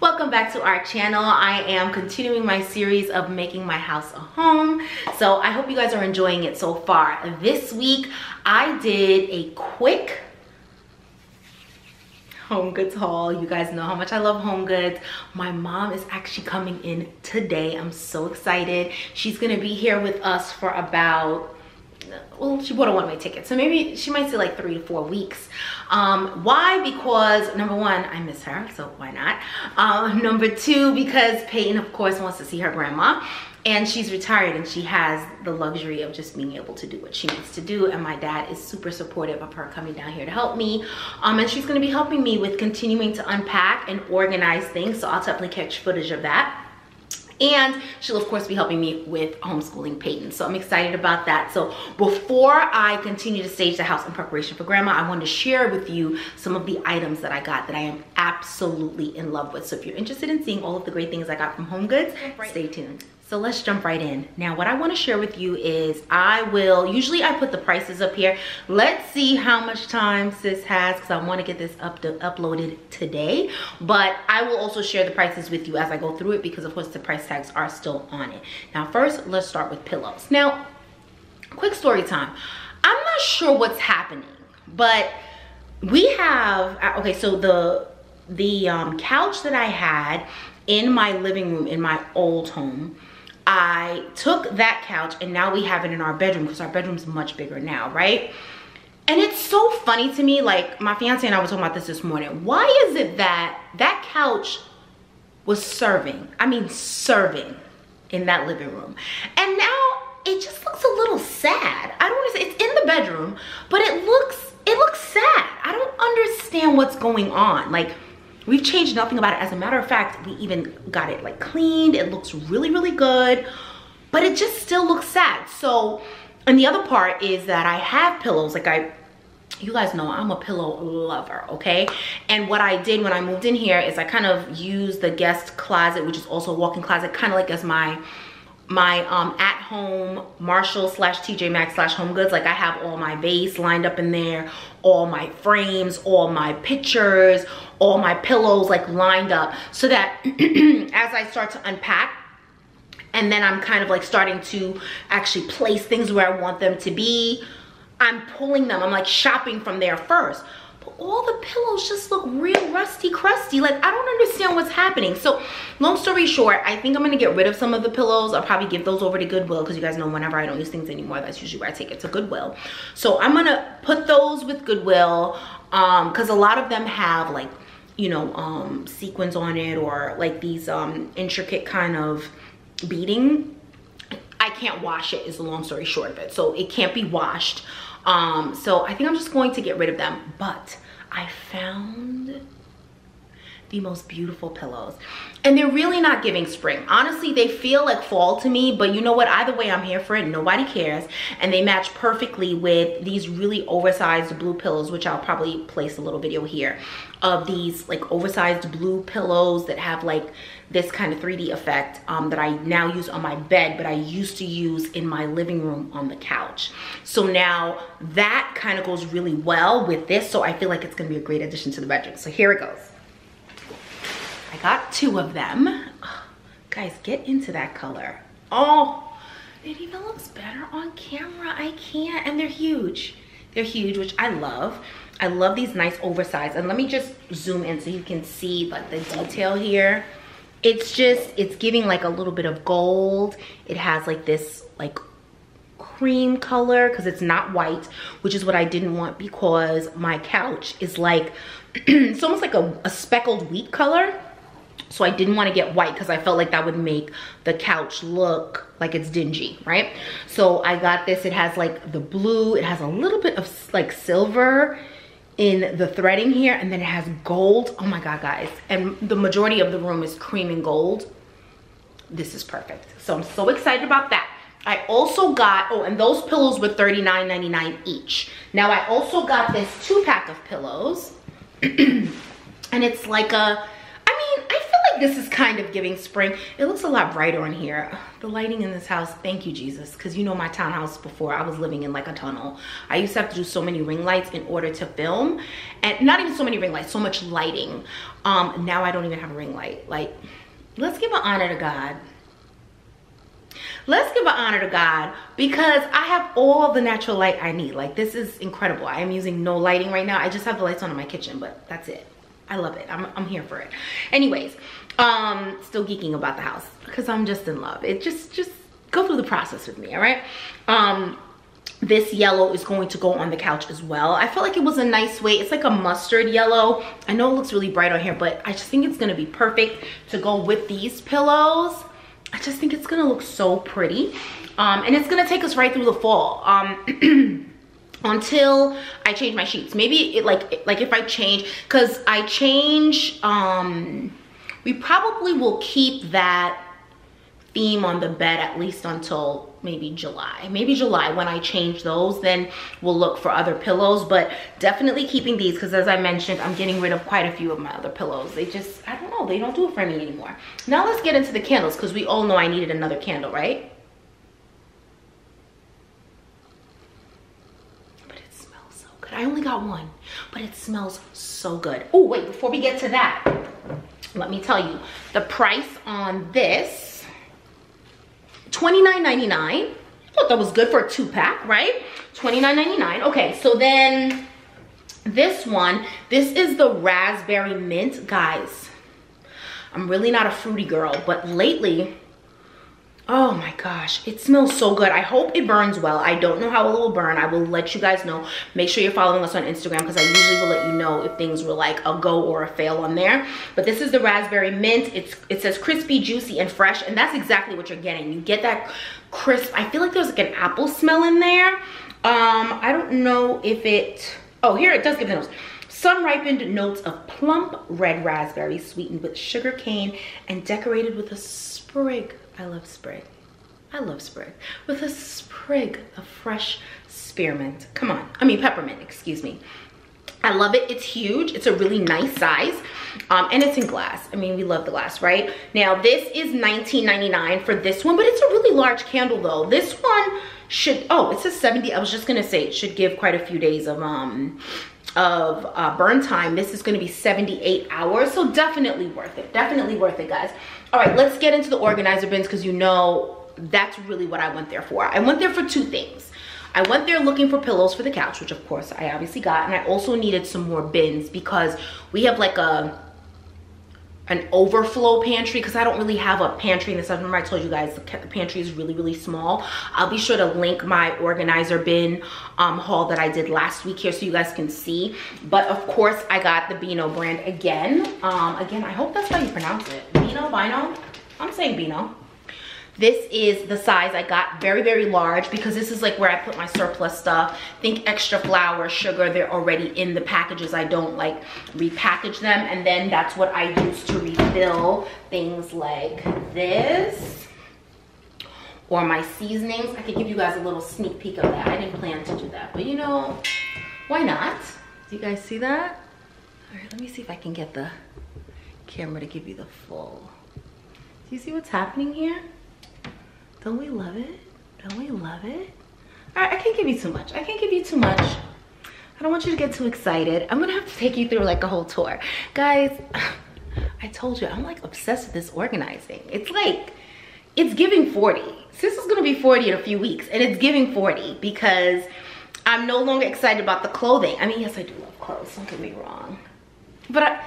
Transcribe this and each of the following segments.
Welcome back to our channel. I am continuing my series of making my house a home. So I hope you guys are enjoying it so far. This week, I did a quick HomeGoods haul. You guys know how much I love HomeGoods. My mom is actually coming in today. I'm so excited. She's gonna be here with us for about, well, she bought a one-way ticket, so maybe she might say like 3 to 4 weeks. Why? Because number one, I miss her, so why not? Number two, because Peyton, of course, wants to see her grandma, and she's retired and she has the luxury of just being able to do what she needs to do, and my dad is super supportive of her coming down here to help me. And she's going to be helping me with continuing to unpack and organize things, so I'll definitely catch footage of that. And she'll of course be helping me with homeschooling Peyton, so I'm excited about that. So before I continue to stage the house in preparation for grandma, I wanted to share with you some of the items that I got that I am absolutely in love with. So if you're interested in seeing all of the great things I got from HomeGoods, stay tuned. So let's jump right in. Now what I want to share with you is usually I put the prices up here. Let's see how much time sis has, because I want to get this uploaded today. But I will also share the prices with you as I go through it, because of course the price tags are still on it. Now first, let's start with pillows. Now, quick story time. I'm not sure what's happening, but we have, okay, so the couch that I had in my living room in my old home, I took that couch and now we have it in our bedroom, because our bedroom's much bigger now, right? And it's so funny to me, like my fiance and I were talking about this morning. Why is it that that couch was serving in that living room, and now it just looks a little sad? I don't want to say it's in the bedroom, but it looks sad. I don't understand what's going on. Like, we've changed nothing about it. As a matter of fact, we even got it like cleaned. It looks really, really good, but it just still looks sad. So, and the other part is that I have pillows. Like you guys know I'm a pillow lover, okay? And what I did when I moved in here is I kind of used the guest closet, which is also a walk-in closet, kind of like as my at-home Marshall / TJ Maxx / HomeGoods. Like, I have all my vase lined up in there, all my frames, all my pictures, all my pillows like lined up, so that as I start to unpack, and then I'm kind of like starting to actually place things where I want them to be, I'm pulling them, I'm like shopping from there first. But all the pillows just look real rusty crusty. Like, I don't understand what's happening. So long story short, I think I'm gonna get rid of some of the pillows. I'll probably give those over to Goodwill, because you guys know whenever I don't use things anymore, that's usually where I take it, to Goodwill. So I'm gonna put those with Goodwill, because a lot of them have like, you know, sequins on it, or like these intricate kind of beading. I can't wash it, is the long story short of it. So it can't be washed. So I think I'm just going to get rid of them. But I found the most beautiful pillows, and they're really not giving spring. Honestly, they feel like fall to me, but you know what? Either way, I'm here for it. Nobody cares. And they match perfectly with these really oversized blue pillows, which I'll probably place a little video here of these like oversized blue pillows that have like this kind of 3D effect, that I now use on my bed, but I used to use in my living room on the couch. So now that kind of goes really well with this, so I feel like it's gonna be a great addition to the bedroom. So here it goes. I got 2 of them. Oh, guys, get into that color. Oh, it even looks better on camera. I can't. And they're huge. They're huge, which I love. I love these nice oversized. And let me just zoom in so you can see like the detail here. It's giving like a little bit of gold. It has like this like cream color, because it's not white, which is what I didn't want, because my couch is like, it's almost like a speckled wheat color. So I didn't want to get white, because I felt like that would make the couch look like it's dingy, right? So I got this. It has like the blue. It has a little bit of like silver in the threading here, and then it has gold. Oh my God, guys. And the majority of the room is cream and gold. This is perfect. So I'm so excited about that. I also got, oh, and those pillows were $39.99 each. Now I also got this 2-pack of pillows. And it's like a, I mean, I feel like this is kind of giving spring. It looks a lot brighter in here. The lighting in this house, thank you, Jesus. Because you know my townhouse before, I was living in like a tunnel. I used to have to do so many ring lights in order to film. And not even so many ring lights, so much lighting. Now I don't even have a ring light. Like, let's give an honor to God. Let's give an honor to God because I have all the natural light I need. Like, this is incredible. I am using no lighting right now. I just have the lights on in my kitchen, but that's it. I love it. I'm here for it. Anyways, still geeking about the house because I'm just in love. It just go through the process with me, all right? This yellow is going to go on the couch as well. I feel like it was a nice way. It's like a mustard yellow. I know it looks really bright on here, but I just think it's gonna be perfect to go with these pillows. I just think it's gonna look so pretty. And it's gonna take us right through the fall. Until I change my sheets. Maybe it like if I change, cause I change, we probably will keep that theme on the bed at least until maybe July. Maybe July when I change those, then we'll look for other pillows, but definitely keeping these because as I mentioned, I'm getting rid of quite a few of my other pillows. They just, I don't know, they don't do it for me anymore. Now let's get into the candles because we all know I needed another candle, right? I only got one, but it smells so good. Oh, wait, before we get to that, let me tell you, the price on this, $29.99. I thought that was good for a 2-pack, right? $29.99. Okay, so then this one, this is the raspberry mint. Guys, I'm really not a fruity girl, but lately, oh my gosh, it smells so good. I hope it burns well. I don't know how it will burn. I will let you guys know. Make sure you're following us on Instagram because I usually will let you know if things were like a go or a fail on there. But this is the raspberry mint. It says crispy, juicy, and fresh, and that's exactly what you're getting. You get that crisp. I feel like there's like an apple smell in there. I don't know if it, oh, here it does give the notes. Some ripened notes of plump red raspberry sweetened with sugar cane and decorated with a sprig. I love sprig. I love sprig. With a sprig of fresh spearmint. Come on. I mean peppermint, excuse me. I love it. It's huge. It's a really nice size. And it's in glass. I mean, we love the glass, right? Now, this is $19.99 for this one, but it's a really large candle though. This one should, oh, it says 70. I was just gonna say it should give quite a few days of burn time. This is going to be 78 hours, so definitely worth it. Definitely worth it, guys. All right, let's get into the organizer bins because you know that's really what I went there for. I went there for two things. I went there looking for pillows for the couch, which of course I obviously got, and I also needed some more bins because we have like an overflow pantry because I don't really have a pantry in this house. Remember I told you guys the pantry is really, really small. I'll be sure to link my organizer bin haul that I did last week here so you guys can see. But of course I got the Beano brand again. Again, I hope that's how you pronounce it. Beano, Bino? I'm saying Beano. This is the size I got, very, very large because this is like where I put my surplus stuff. Think extra flour, sugar, they're already in the packages. I don't like repackage them. And then that's what I use to refill things like this or my seasonings. I could give you guys a little sneak peek of that. I didn't plan to do that, but you know, why not? Do you guys see that? All right, let me see if I can get the camera to give you the full. Do you see what's happening here? Don't we love it? Don't we love it? All right, I can't give you too much. I can't give you too much. I don't want you to get too excited. I'm gonna have to take you through like a whole tour. Guys, I told you, I'm like obsessed with this organizing. It's like, it's giving 40. Sis is gonna be 40 in a few weeks and it's giving 40 because I'm no longer excited about the clothing. I mean, yes, I do love clothes, don't get me wrong. But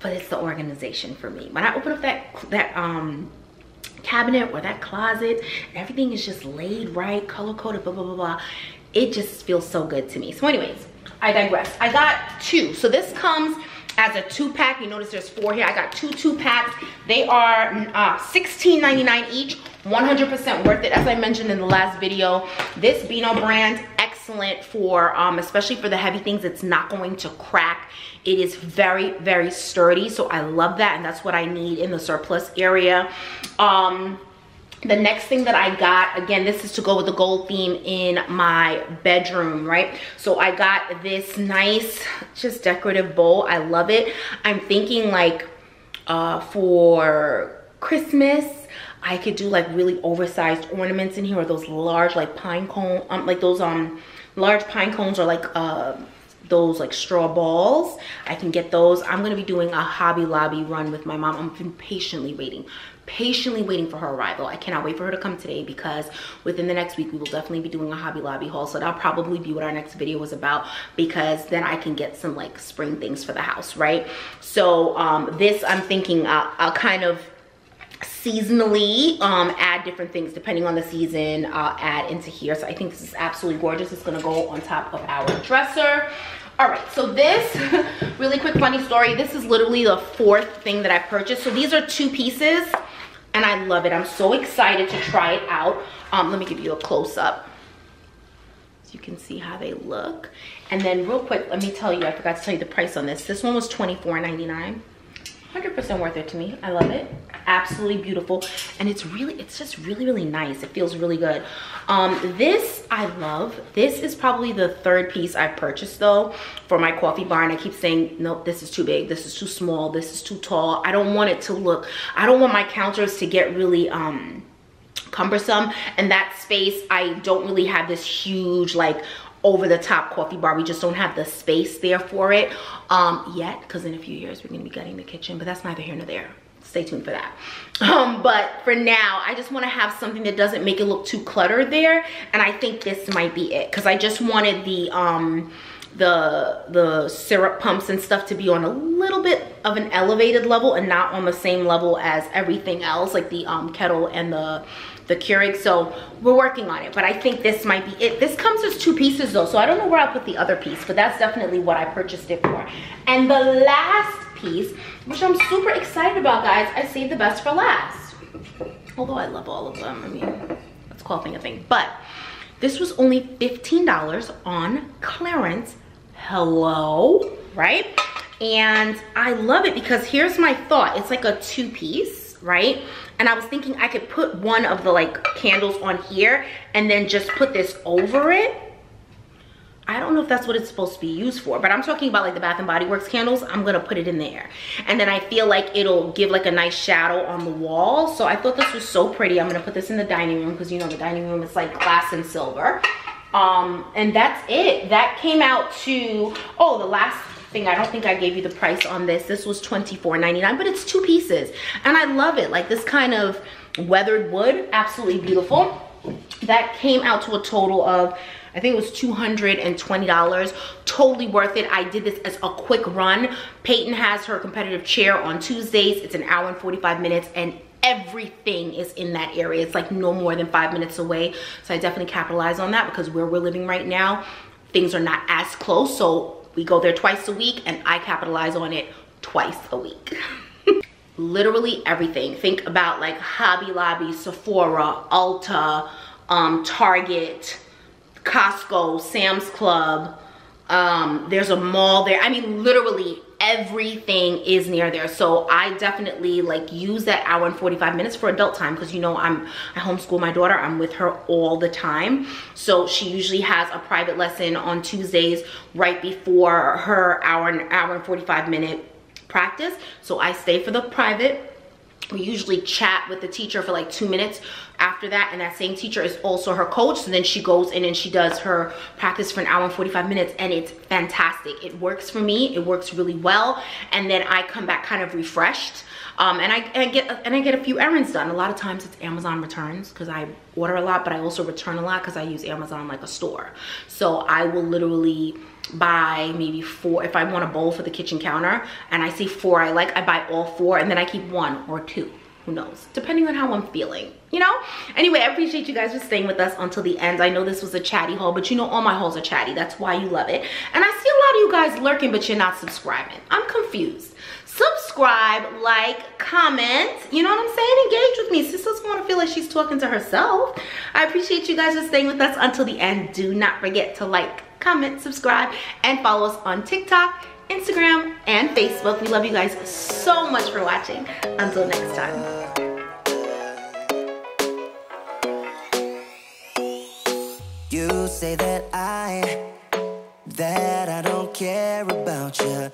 it's the organization for me. When I open up that cabinet or that closet, everything is just laid right, color coded, blah blah blah blah. It just feels so good to me. So anyways, I digress. I got two. So this comes as a 2-pack. You notice there's 4 here. I got two 2-packs. They are $16.99 each. 100% worth it. As I mentioned in the last video, this Beano brand, excellent for especially for the heavy things. It's not going to crack. It is very, very sturdy, so I love that, and that's what I need in the surplus area. The next thing that I got, again, this is to go with the gold theme in my bedroom, right? So I got this nice, just decorative bowl. I love it. I'm thinking like for Christmas, I could do like really oversized ornaments in here, or those large like pine cone, like those large pine cones, or like those like straw balls. I can get those. I'm gonna be doing a Hobby Lobby run with my mom. I've been patiently waiting for her arrival. I cannot wait for her to come today, because within the next week we will definitely be doing a Hobby Lobby haul. So that'll probably be what our next video was about, because then I can get some like spring things for the house, right? So this, I'm thinking I'll kind of seasonally add different things depending on the season. I'll add into here. So I think this is absolutely gorgeous. It's gonna go on top of our dresser. All right, so this really quick funny story, this is literally the 4th thing that I purchased. So these are 2 pieces and I love it. I'm so excited to try it out. Let me give you a close-up so you can see how they look. And then real quick, let me tell you, I forgot to tell you the price on this. This one was $24.99. 100% worth it to me. I love it. Absolutely beautiful. And it's just really nice. It feels really good. This I love. This is probably the 3rd piece I purchased though for my coffee bar. And I keep saying, nope, this is too big. This is too small. This is too tall. I don't want it to look, I don't want my counters to get really cumbersome. And that space, I don't really have this huge like over the top coffee bar. We just don't have the space there for it yet, because in a few years we're gonna be gutting the kitchen, but that's neither here nor there. Stay tuned for that. But for now, I just want to have something that doesn't make it look too cluttered there, and I think this might be it, because I just wanted the syrup pumps and stuff to be on a little bit of an elevated level and not on the same level as everything else, like the kettle and the Keurig. So we're working on it, but I think this might be it. This comes as 2 pieces though, so I don't know where I'll put the other piece, but that's definitely what I purchased it for. And the last piece, which I'm super excited about, guys, I saved the best for last. Although I love all of them. I mean, let's call thing a thing. But this was only $15 on clearance. Hello, right? And I love it because here's my thought. It's like a 2-piece, right? And I was thinking I could put one of the like candles on here and then just put this over it. I don't know if that's what it's supposed to be used for, but I'm talking about like the Bath and Body Works candles. I'm gonna put it in there. And then I feel like it'll give like a nice shadow on the wall. So I thought this was so pretty. I'm gonna put this in the dining room, because you know the dining room is like glass and silver. And that's it. That came out to, oh, the last thing, I don't think I gave you the price on this. This was $24.99, but it's 2 pieces. And I love it. Like this kind of weathered wood, absolutely beautiful. That came out to a total of, I think it was $220. Totally worth it. I did this as a quick run. Peyton has her competitive chair on Tuesdays. It's an hour and 45 minutes and everything is in that area. It's like no more than 5 minutes away. So I definitely capitalize on that, because where we're living right now, things are not as close. So we go there twice a week and I capitalize on it twice a week. Literally everything. Think about like Hobby Lobby, Sephora, Ulta, Target, Costco, Sam's Club. There's a mall there. I mean, literally everything is near there. So I definitely like use that hour and 45 minutes for adult time, because you know I homeschool my daughter. I'm with her all the time. So she usually has a private lesson on Tuesdays right before her hour and 45 minute practice. So I stay for the private. We usually chat with the teacher for like 2 minutes after that, and that same teacher is also her coach. So then she goes in and she does her practice for an hour and 45 minutes, and it's fantastic. It works for me. It works really well. And then I come back kind of refreshed. And I get a few errands done. A lot of times it's Amazon returns, because I order a lot, but I also return a lot because I use Amazon like a store. So I will literally buy maybe 4 if I want a bowl for the kitchen counter, and I see 4 I like, I buy all 4, and then I keep 1 or 2, who knows, depending on how I'm feeling, you know. Anyway, I appreciate you guys for staying with us until the end. I know this was a chatty haul, but you know all my hauls are chatty. That's why you love it. And I see a lot of you guys lurking, but you're not subscribing. I'm confused. Subscribe, like, comment, you know what I'm saying? Engage with me. Sis doesn't want to feel like she's talking to herself. I appreciate you guys for staying with us until the end. Do not forget to like, comment, subscribe, and follow us on TikTok, Instagram, and Facebook. We love you guys so much for watching. Until next time. You say that I don't care about you.